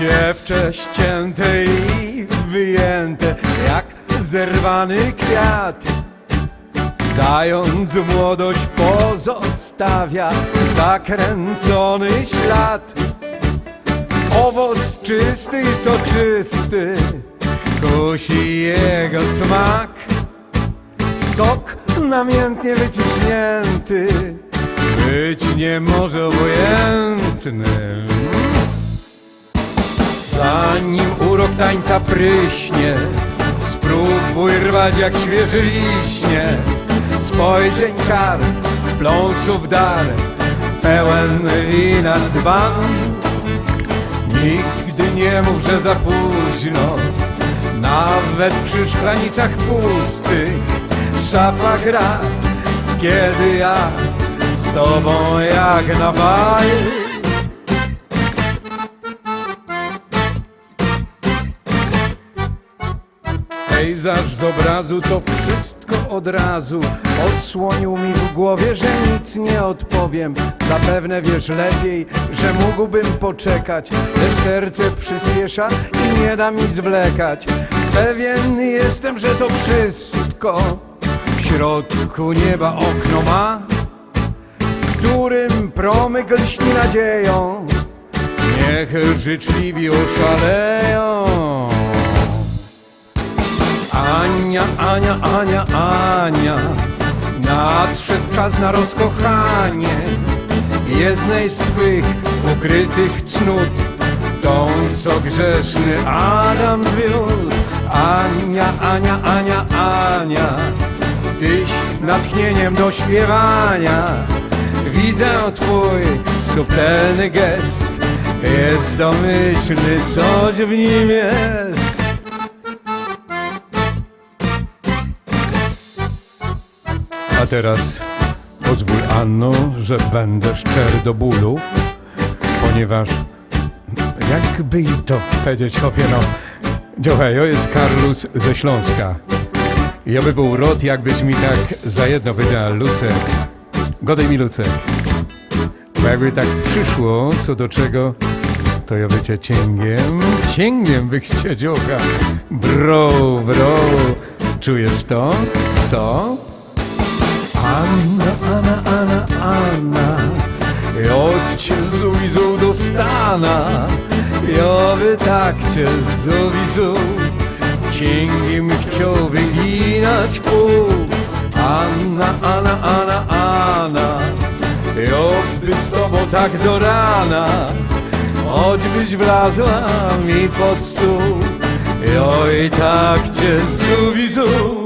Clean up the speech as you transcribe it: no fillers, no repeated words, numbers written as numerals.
Dziewczę ścięte i wyjęte jak zerwany kwiat, dając młodość pozostawia zakręcony ślad. Owoc czysty i soczysty kusi jego smak, sok namiętnie wyciśnięty być nie może obojętnym. Zanim urok tańca pryśnie, spróbuj rwać jak świeże liśnie. Spojrzeń czar, pląsów dar, pełen wina dzban. Nigdy nie mów, że za późno, nawet przy szklanicach pustych. Szafa gra, kiedy ja z tobą jak na bal. Pejzaż z obrazu to wszystko od razu odsłonił mi w głowie, że nic nie odpowiem. Zapewne wiesz lepiej, że mógłbym poczekać, lecz serce przyspiesza i nie da mi zwlekać. Pewien jestem, że to wszystko w środku nieba okno ma, w którym promyk lśni nadzieją. Niech życzliwi oszaleją. Ania, Ania, Ania, Ania, nadszedł czas na rozkochanie jednej z twych ukrytych cnót, tą co grzeszny Adam zwiódł. Ania, Ania, Ania, Ania, tyś natchnieniem do śpiewania. Widzę twój subtelny gest, jest domyślny, coś w nim jest. A teraz pozwól, Anno, że będę szczery do bólu, ponieważ jakby i to powiedzieć, chłopie, no dziołej, jest Karlus ze Śląska. Ja by był rod, jakbyś mi tak za jedno wydał, Lucek. Godaj mi, Lucek. Bo jakby tak przyszło, co do czego, to ja by cię cięgiem bych cię dziołka. Bro, czujesz to? Co? Anna, Anna, Anna, Anna, ja cię zuwizu do stana, ja by tak cię zuwizu cięgiem chciał wyginać w pół. Anna, Anna, Anna, Anna, ja by z tobą tak do rana, choćbyś wlazła mi pod stół, ja i tak cię zuwizu.